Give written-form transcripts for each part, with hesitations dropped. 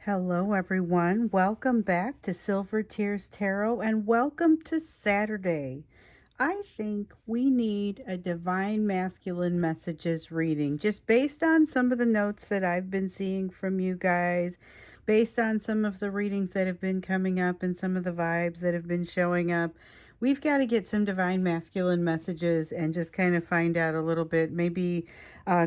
Hello, everyone. Welcome back to Silver Tears Tarot and welcome to Saturday. I think we need a Divine Masculine Messages reading just based on some of the notes that I've been seeing from you guys, based on some of the readings that have been coming up and some of the vibes that have been showing up. We've got to get some Divine Masculine messages and just kind of find out a little bit, maybe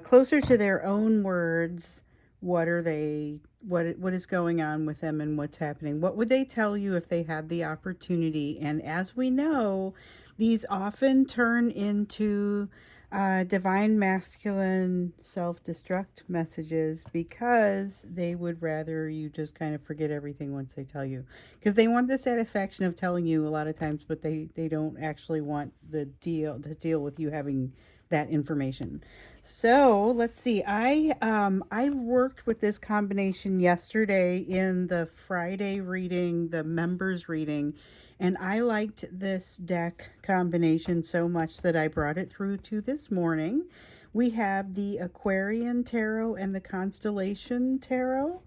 closer to their own words. What are they, what is going on with them and what's happening? What would they tell you if they had the opportunity? And as we know, these often turn into divine masculine self-destruct messages because they would rather you just kind of forget everything once they tell you, because they want the satisfaction of telling you a lot of times, but they don't actually want the deal to deal with you having that information. So let's see. I worked with this combination yesterday in the Friday reading, the members reading, and I liked this deck combination so much that I brought it through to this morning. We have the Aquarian Tarot and the Constellation Tarot.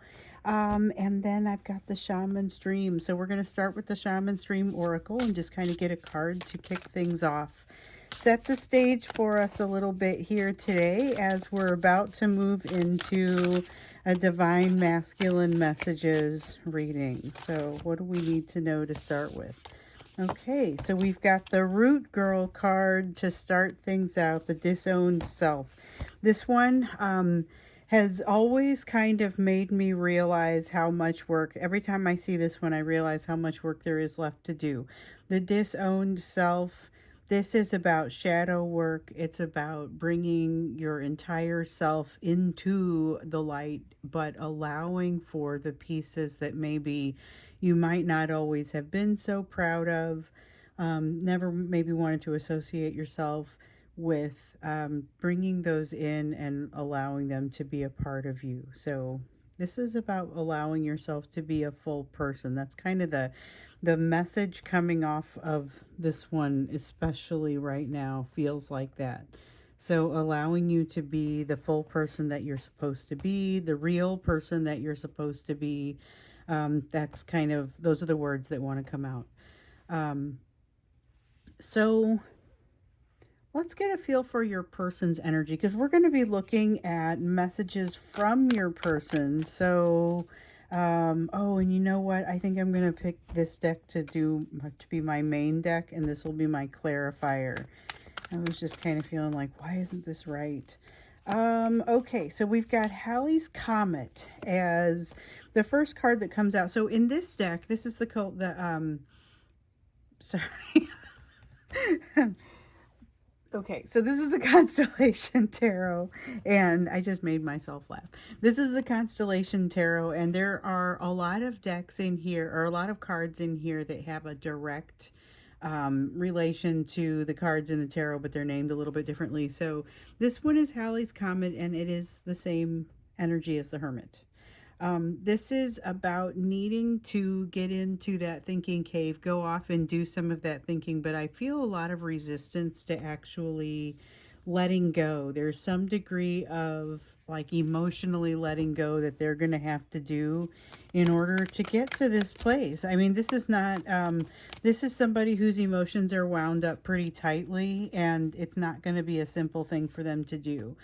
And then I've got the Shaman's Dream. So we're going to start with the Shaman's Dream Oracle and just kind of get a card to kick things off. Set the stage for us a little bit here today as we're about to move into a Divine Masculine Messages reading. So what do we need to know to start with? Okay, so we've got the Root Girl card to start things out, the Disowned Self. This one has always kind of made me realize how much work, every time I see this one, I realize how much work there is left to do. The Disowned Self. This is about shadow work. It's about bringing your entire self into the light, but allowing for the pieces that maybe you might not always have been so proud of, never maybe wanted to associate yourself with, bringing those in and allowing them to be a part of you. So this is about allowing yourself to be a full person. That's kind of the message coming off of this one, especially right now, feels like that. So allowing you to be the full person that you're supposed to be, the real person that you're supposed to be. That's kind of, those are the words that want to come out. So let's get a feel for your person's energy, because we're going to be looking at messages from your person. So oh, and you know what? I think I'm going to pick this deck to be my main deck, and this will be my clarifier. I was just kind of feeling like, why isn't this right? Okay, so we've got Halley's Comet as the first card that comes out. So in this deck, this is sorry. Okay, so this is the Constellation Tarot, and I just made myself laugh. This is the Constellation Tarot, and there are a lot of decks in here, or a lot of cards in here that have a direct relation to the cards in the tarot, but they're named a little bit differently. So this one is Halley's Comet, and it is the same energy as the Hermit. This is about needing to get into that thinking cave, go off and do some of that thinking, but I feel a lot of resistance to actually letting go. There's some degree of like emotionally letting go that they're going to have to do in order to get to this place. I mean, this is not, this is somebody whose emotions are wound up pretty tightly, and it's not going to be a simple thing for them to do.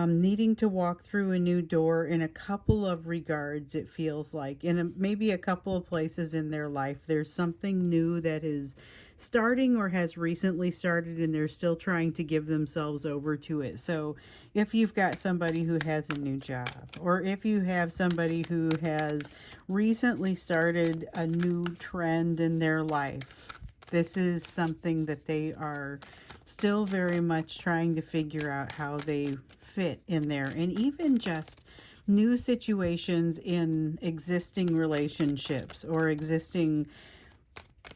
Needing to walk through a new door in a couple of regards, it feels like. In maybe a couple of places in their life, there's something new that is starting or has recently started, and they're still trying to give themselves over to it. So if you've got somebody who has a new job, or if you have somebody who has recently started a new trend in their life, this is something that they are still very much trying to figure out how they fit in there. And even just new situations in existing relationships, or existing,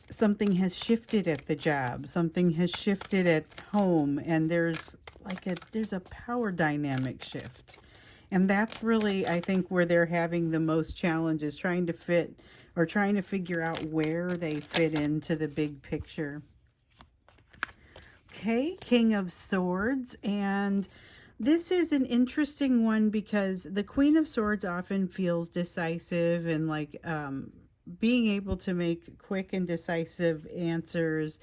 something has shifted at the job, something has shifted at home, and there's a power dynamic shift. And that's really, I think, where they're having the most challenges, trying to fit, or trying to figure out where they fit into the big picture. Okay, King of Swords, and This is an interesting one because the Queen of Swords often feels decisive and like being able to make quick and decisive answers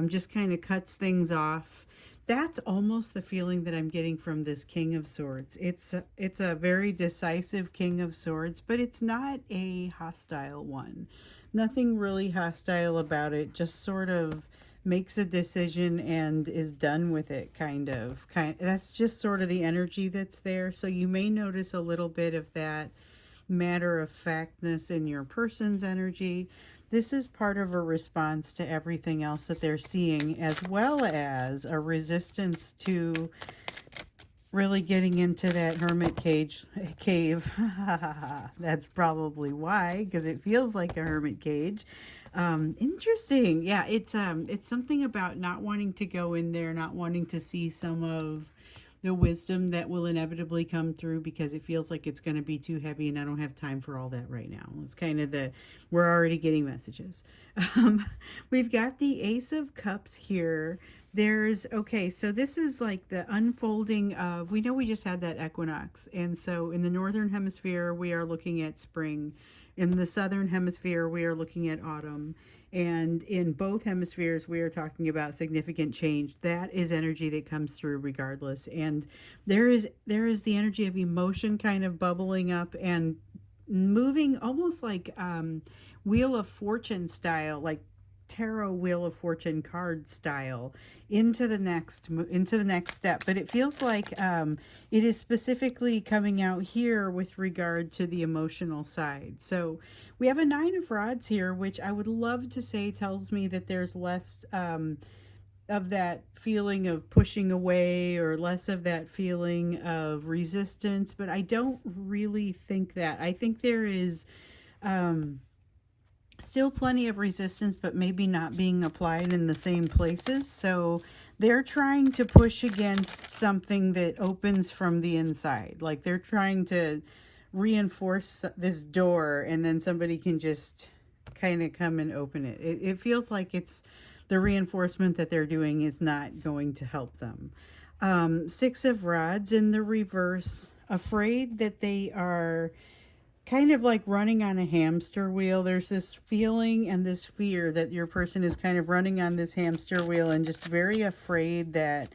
just kind of cuts things off. That's almost the feeling that I'm getting from this King of Swords. It's a very decisive King of Swords, but it's not a hostile one. Nothing really hostile about it. Just sort of makes a decision and is done with it, kind that's just sort of the energy that's there. So you may notice a little bit of that matter of factness in your person's energy. This is part of a response to everything else that they're seeing, as well as a resistance to really getting into that hermit cave. That's probably why, because it feels like a hermit cage. Interesting. Yeah, it's something about not wanting to go in there, not wanting to see some of the wisdom that will inevitably come through because it feels like it's going to be too heavy and I don't have time for all that right now. It's kind of we're already getting messages. Um, we've got the Ace of Cups here. Okay, so this is like the unfolding of, we know we just had that equinox. And so in the Northern Hemisphere, we are looking at spring. In the Southern Hemisphere, we are looking at autumn. And in both hemispheres, we are talking about significant change. That is energy that comes through regardless. And there is the energy of emotion kind of bubbling up and moving almost like Wheel of Fortune style, like tarot Wheel of Fortune card style into the next step. But it feels like it is specifically coming out here with regard to the emotional side. So we have a Nine of Rods here, which I would love to say tells me that there's less of that feeling of pushing away or less of that feeling of resistance, but I don't really think that. I think there is um, still plenty of resistance, but maybe not being applied in the same places. So they're trying to push against something that opens from the inside. Like they're trying to reinforce this door and then somebody can just kind of come and open it. It feels like it's the reinforcement that they're doing is not going to help them. Six of Rods in the reverse, afraid that they are kind of like running on a hamster wheel. There's this feeling and this fear that your person is kind of running on this hamster wheel and just very afraid that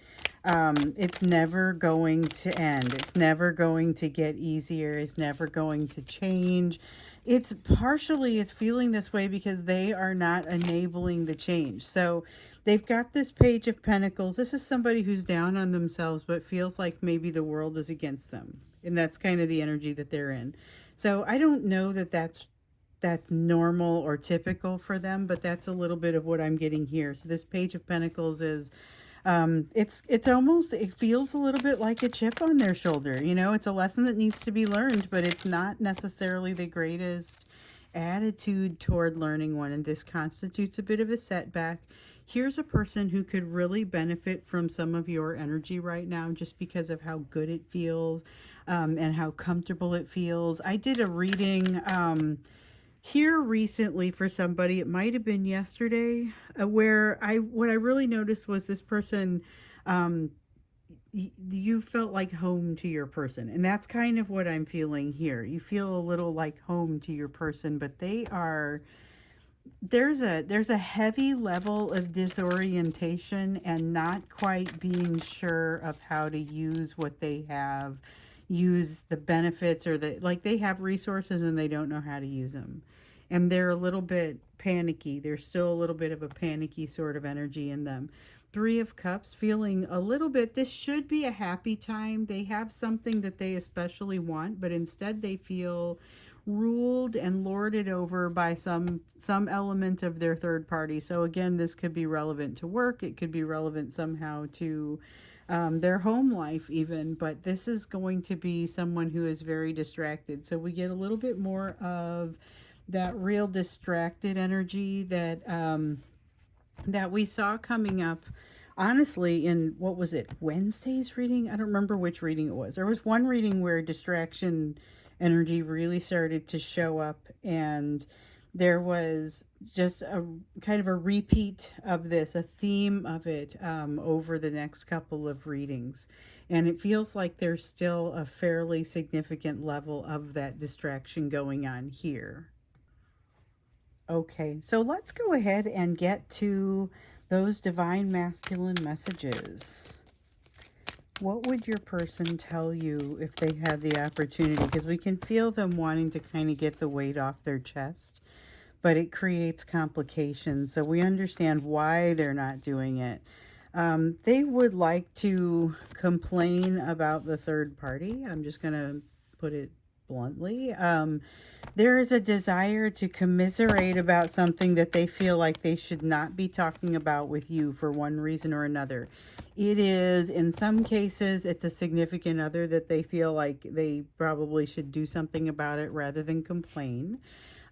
it's never going to end. It's never going to get easier. It's never going to change. It's feeling this way because they are not enabling the change. So they've got this Page of Pentacles. This is somebody who's down on themselves, but feels like maybe the world is against them. And that's kind of the energy that they're in. So I don't know that that's normal or typical for them, but that's a little bit of what I'm getting here. So this Page of Pentacles is it's almost, it feels a little bit like a chip on their shoulder. You know, it's a lesson that needs to be learned, but it's not necessarily the greatest attitude toward learning one, and this constitutes a bit of a setback. Here's a person who could really benefit from some of your energy right now just because of how good it feels and how comfortable it feels. I did a reading here recently for somebody, it might have been yesterday, where what I really noticed was this person, you felt like home to your person, and that's kind of what I'm feeling here. You feel a little like home to your person, but there's a heavy level of disorientation and not quite being sure of how to use what they have, use the benefits, or like they have resources and they don't know how to use them. And they're a little bit panicky. There's still a little bit of a panicky sort of energy in them. Three of Cups, feeling a little bit, this should be a happy time. They have something that they especially want, but instead they feel ruled and lorded over by some element of their third party. So again, this could be relevant to work. It could be relevant somehow to their home life even, but this is going to be someone who is very distracted. So we get a little bit more of that real distracted energy that that we saw coming up, honestly, in, what was it, Wednesday's reading? I don't remember which reading it was. There was one reading where distraction energy really started to show up, and there was just a kind of a repeat of this, a theme of it over the next couple of readings. And it feels like there's still a fairly significant level of that distraction going on here. Okay, so let's go ahead and get to those divine masculine messages. What would your person tell you if they had the opportunity? Because we can feel them wanting to kind of get the weight off their chest, but it creates complications. So we understand why they're not doing it. They would like to complain about the third party. I'm just going to put it bluntly. There is a desire to commiserate about something that they feel like they should not be talking about with you for one reason or another. It is, in some cases, it's a significant other that they feel like they probably should do something about it rather than complain.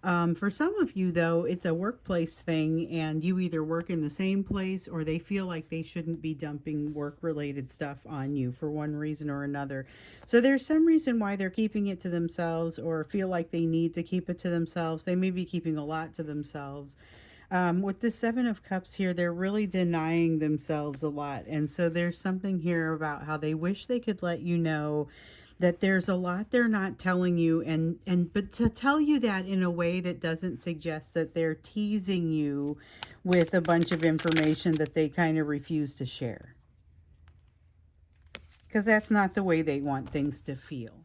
For some of you, though, it's a workplace thing, and you either work in the same place or they feel like they shouldn't be dumping work related stuff on you for one reason or another. So there's some reason why they're keeping it to themselves or feel like they need to keep it to themselves. They may be keeping a lot to themselves. With the Seven of Cups here, they're really denying themselves a lot. And so there's something here about how they wish they could let you know that there's a lot they're not telling you, and but to tell you that in a way that doesn't suggest that they're teasing you with a bunch of information that they kind of refuse to share, because that's not the way they want things to feel.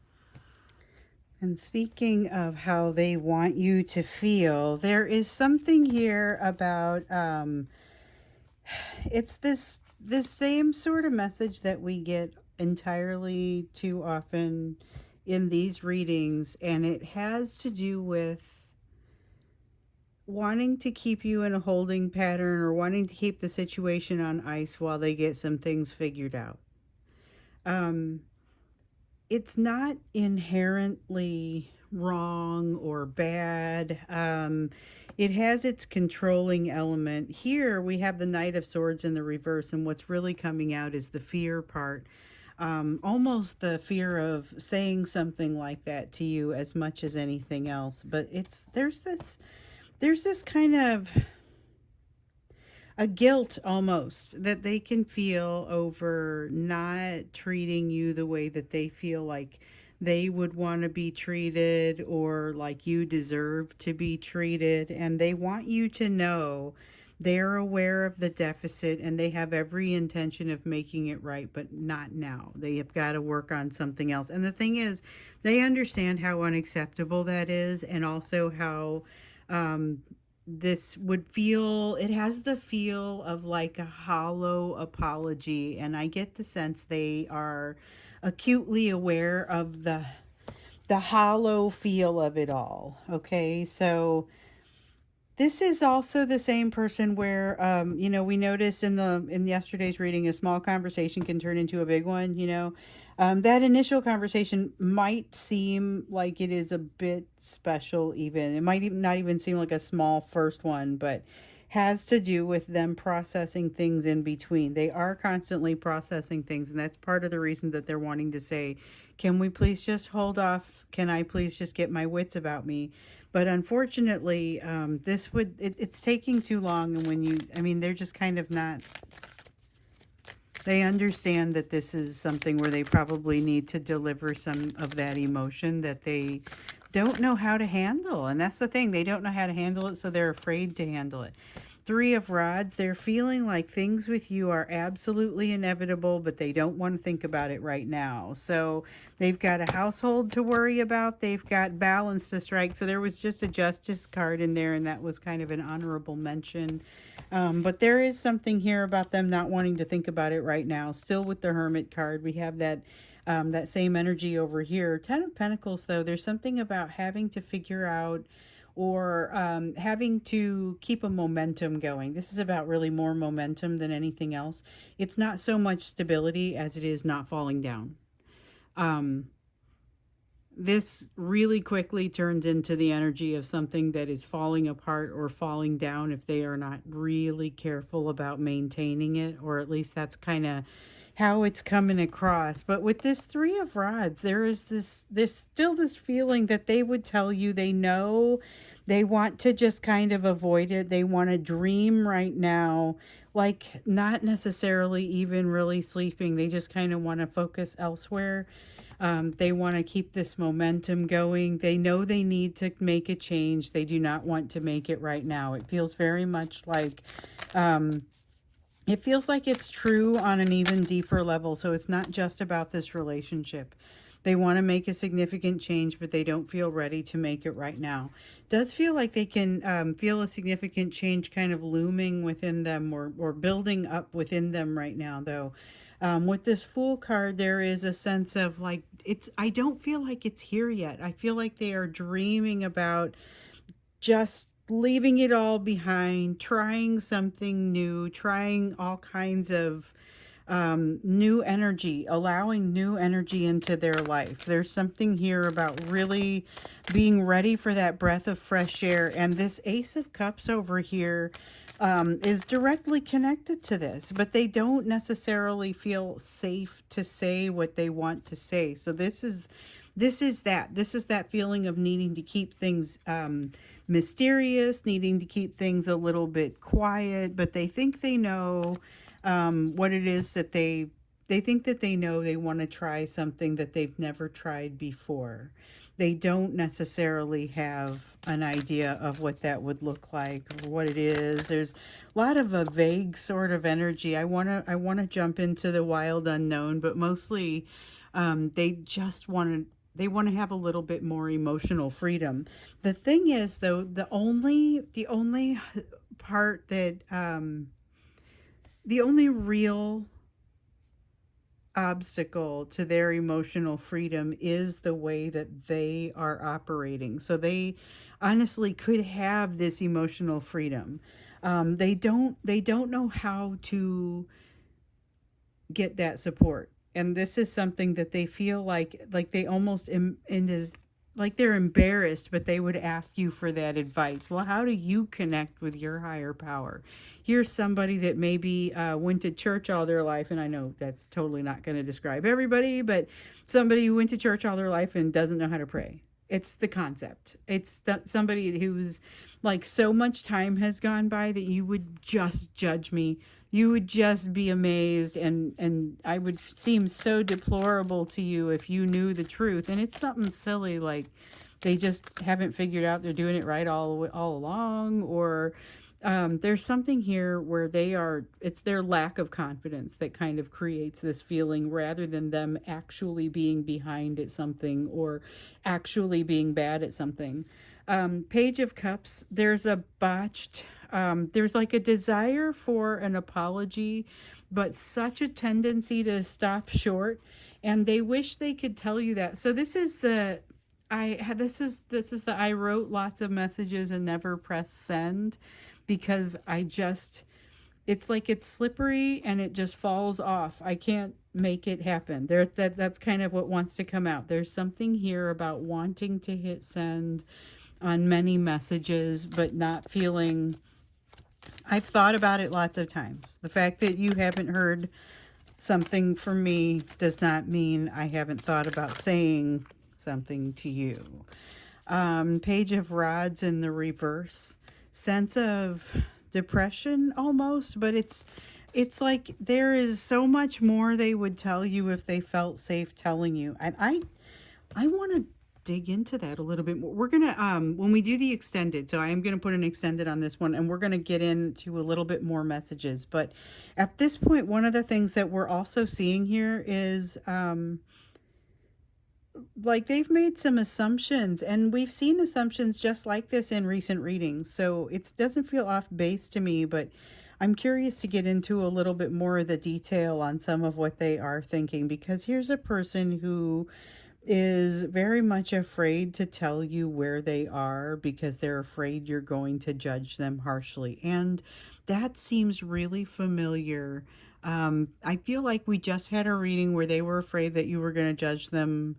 And speaking of how they want you to feel, there is something here about it's this same sort of message that we get entirely too often in these readings, and it has to do with wanting to keep you in a holding pattern or wanting to keep the situation on ice while they get some things figured out. It's not inherently wrong or bad. It has its controlling element. Here we have the Knight of Swords in the reverse, and what's really coming out is the fear part. Almost the fear of saying something like that to you as much as anything else. But there's this kind of a guilt almost that they can feel over not treating you the way that they feel like they would want to be treated or like you deserve to be treated. And they want you to know they're aware of the deficit and they have every intention of making it right, but not now. They have got to work on something else. And the thing is, they understand how unacceptable that is, and also how this would feel, it has the feel of like a hollow apology. And I get the sense they are acutely aware of the hollow feel of it all. Okay, so this is also the same person where we noticed in yesterday's reading, a small conversation can turn into a big one. That initial conversation might seem like it is a bit special. Even it might even not even seem like a small first one, but has to do with them processing things in between. They are constantly processing things, and that's part of the reason that they're wanting to say, can we please just hold off? Can I please just get my wits about me? But unfortunately, it's taking too long. And they're just kind of not, they understand that this is something where they probably need to deliver some of that emotion that they don't know how to handle. And that's the thing, they don't know how to handle it, so they're afraid to handle it. Three of Rods, they're feeling like things with you are absolutely inevitable, but they don't want to think about it right now. So they've got a household to worry about. They've got balance to strike. So there was just a Justice card in there, and that was kind of an honorable mention. But there is something here about them not wanting to think about it right now. Still with the Hermit card, we have that same energy over here. Ten of Pentacles, though, there's something about having to figure out or having to keep a momentum going. This is about really more momentum than anything else. It's not so much stability as it is not falling down. This really quickly turns into the energy of something that is falling apart or falling down if they are not really careful about maintaining it, or at least that's kind of how it's coming across. But with this Three of Rods, there's still this feeling that they would tell you they know. They want to just kind of avoid it. They want to dream right now, like not necessarily even really sleeping. They just kind of want to focus elsewhere. They want to keep this momentum going. They know they need to make a change. They do not want to make it right now. It feels very much like it feels like it's true on an even deeper level. So it's not just about this relationship. They want to make a significant change, but they don't feel ready to make it right now. It does feel like they can feel a significant change kind of looming within them, or building up within them right now, though. With this Fool card, there is a sense of like, I don't feel like it's here yet. I feel like they are dreaming about just leaving it all behind, trying something new, trying all kinds of new energy, allowing new energy into their life. There's something here about really being ready for that breath of fresh air. And this Ace of Cups over here is directly connected to this, but they don't necessarily feel safe to say what they want to say. So this is that feeling of needing to keep things mysterious, needing to keep things a little bit quiet, but they think they know what it is that they think that they know. They want to try something that they've never tried before. They don't necessarily have an idea of what that would look like or what it is. There's a lot of a vague sort of energy. I want to jump into the wild unknown, but mostly they want to have a little bit more emotional freedom. The thing is, though, the only part that the only real obstacle to their emotional freedom is the way that they are operating. So they honestly could have this emotional freedom. They don't know how to get that support, and this is something that they feel like they almost in this, like they're embarrassed, but they would ask you for that advice. Well, how do you connect with your higher power? Here's somebody that maybe went to church all their life, and I know that's totally not going to describe everybody, but somebody who went to church all their life and doesn't know how to pray. It's the concept. It's somebody who's like, so much time has gone by that you would just judge me. You would just be amazed, and I would seem so deplorable to you if you knew the truth. And it's something silly like they just haven't figured out they're doing it right all along, or there's something here where it's their lack of confidence that kind of creates this feeling, rather than them actually being behind at something or actually being bad at something. Page of Cups, there's like a desire for an apology, but such a tendency to stop short, and they wish they could tell you that. So I wrote lots of messages and never press send, because it's like it's slippery and it just falls off. I can't make it happen. That's kind of what wants to come out. There's something here about wanting to hit send on many messages, but not feeling. I've thought about it lots of times. The fact that you haven't heard something from me does not mean I haven't thought about saying something to you. Page of Rods in the reverse. Sense of depression almost, but it's like there is so much more they would tell you if they felt safe telling you. And I want to dig into that a little bit more. We're gonna when we do the extended, so I am gonna put an extended on this one, and we're gonna get into a little bit more messages. But at this point, one of the things that we're also seeing here is like they've made some assumptions, and we've seen assumptions just like this in recent readings, so it doesn't feel off base to me. But I'm curious to get into a little bit more of the detail on some of what they are thinking, because here's a person who is very much afraid to tell you where they are, because they're afraid you're going to judge them harshly. And that seems really familiar. I feel like we just had a reading where they were afraid that you were going to judge them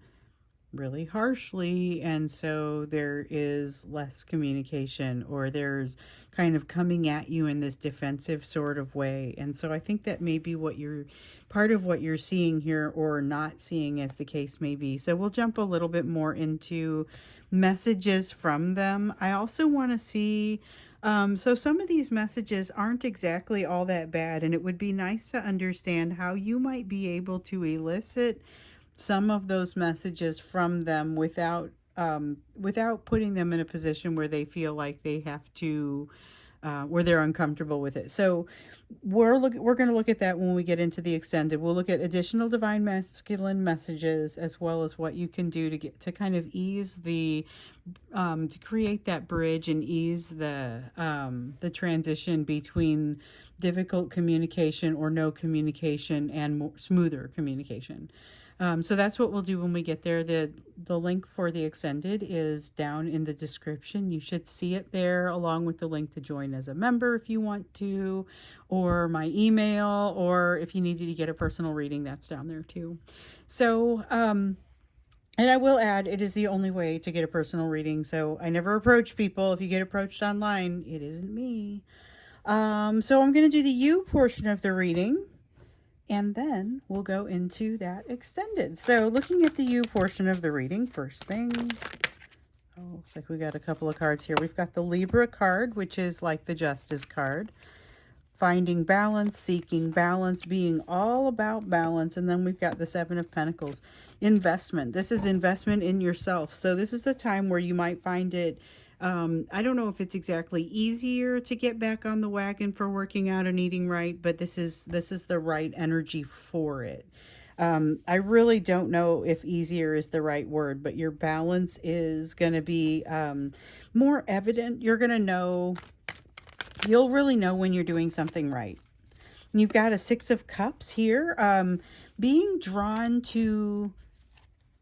really harshly, and so there is less communication, or there's kind of coming at you in this defensive sort of way. And so I think that may be what you're part of what you're seeing here, or not seeing, as the case may be. So we'll jump a little bit more into messages from them. I also want to see, so some of these messages aren't exactly all that bad, and it would be nice to understand how you might be able to elicit some of those messages from them without putting them in a position where they feel like they have to, where they're uncomfortable with it. So we're going to look at that when we get into the extended. We'll look at additional divine masculine messages, as well as what you can do to get to kind of ease the to create that bridge and ease the transition between difficult communication or no communication and more smoother communication. So that's what we'll do when we get there. The link for the extended is down in the description. You should see it there, along with the link to join as a member if you want to, or my email, or if you needed to get a personal reading, that's down there too. So, and I will add, it is the only way to get a personal reading. So I never approach people. If you get approached online, it isn't me. So I'm going to do the you portion of the reading, and then we'll go into that extended. So looking at the you portion of the reading, first thing, looks like we got a couple of cards here. We've got the Libra card, which is like the Justice card. Finding balance, seeking balance, being all about balance. And then we've got the Seven of Pentacles. Investment. This is investment in yourself. So this is a time where you might find it, I don't know if it's exactly easier to get back on the wagon for working out and eating right, but this is the right energy for it. I really don't know if easier is the right word, but your balance is going to be more evident. You're going to know, you'll really know when you're doing something right. You've got a Six of Cups here, being drawn to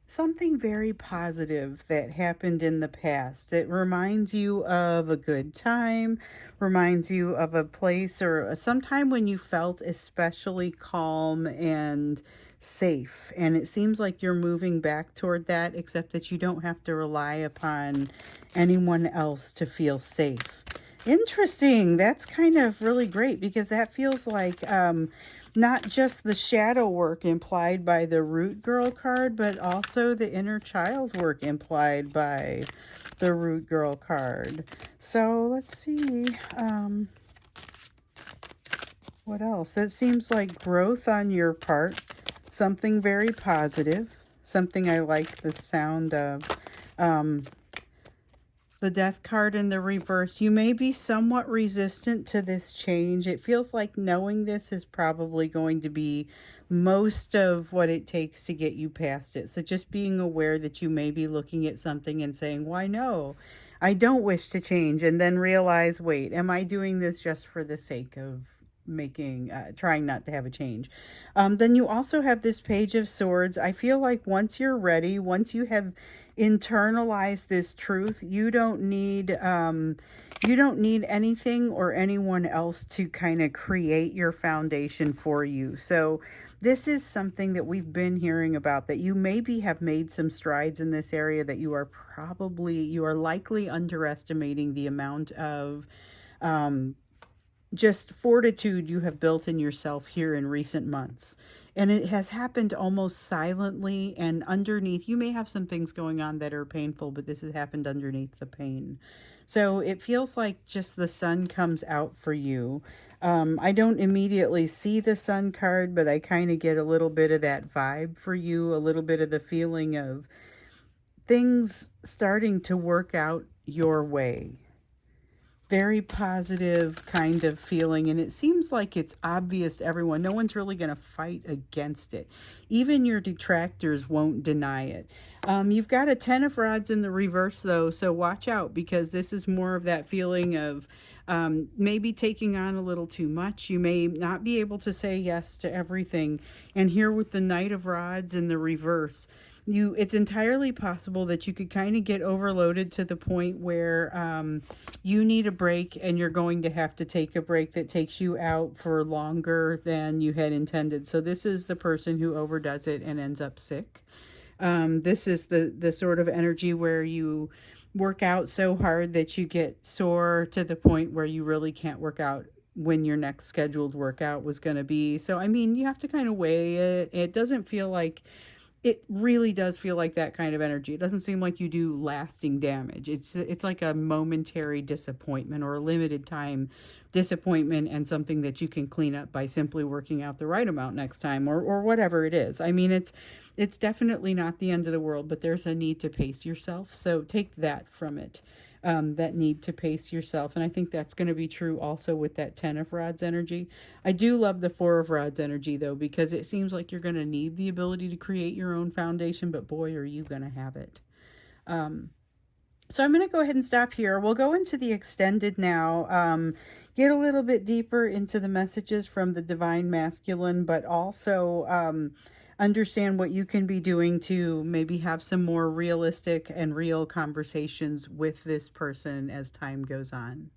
something very positive that happened in the past. It reminds you of a good time, reminds you of a place or some time when you felt especially calm and safe. And it seems like you're moving back toward that, except that you don't have to rely upon anyone else to feel safe. Interesting. That's kind of really great, because that feels like not just the shadow work implied by the Root Girl card, but also the inner child work implied by the Root Girl card. So let's see. What else? That seems like growth on your part. Something very positive. Something I like the sound of. The Death card in the reverse. You may be somewhat resistant to this change. It feels like knowing this is probably going to be most of what it takes to get you past it. So just being aware that you may be looking at something and saying, why no, I don't wish to change. And then realize, wait, am I doing this just for the sake of trying not to have a change? Then you also have this Page of Swords. I feel like once you're ready, once you have internalized this truth, you don't need anything or anyone else to kind of create your foundation for you. So this is something that we've been hearing about, that you maybe have made some strides in this area, that you are likely underestimating the amount of just fortitude you have built in yourself here in recent months. And it has happened almost silently, and underneath, you may have some things going on that are painful, but this has happened underneath the pain. So it feels like just the sun comes out for you. I don't immediately see the Sun card, but I kind of get a little bit of that vibe for you, a little bit of the feeling of things starting to work out your way. Very positive kind of feeling, and it seems like it's obvious to everyone. No one's really going to fight against it. Even your detractors won't deny it. You've got a Ten of Rods in the reverse, though, so watch out, because this is more of that feeling of maybe taking on a little too much. You may not be able to say yes to everything. And here with the Knight of Rods in the reverse, it's entirely possible that you could kind of get overloaded to the point where you need a break, and you're going to have to take a break that takes you out for longer than you had intended. So this is the person who overdoes it and ends up sick. This is the sort of energy where you work out so hard that you get sore to the point where you really can't work out when your next scheduled workout was going to be. So, I mean, you have to kind of weigh it. It doesn't feel like it really does feel like that kind of energy. It doesn't seem like you do lasting damage. It's like a momentary disappointment or a limited time disappointment and something that you can clean up by simply working out the right amount next time or whatever it is. I mean, it's definitely not the end of the world, but there's a need to pace yourself. So take that from it. That need to pace yourself. And I think that's going to be true also with that 10 of Rods energy. I do love the 4 of Rods energy, though, because it seems like you're going to need the ability to create your own foundation, but boy, are you going to have it. So I'm going to go ahead and stop here. We'll go into the extended now, get a little bit deeper into the messages from the Divine Masculine, but also understand what you can be doing to maybe have some more realistic and real conversations with this person as time goes on.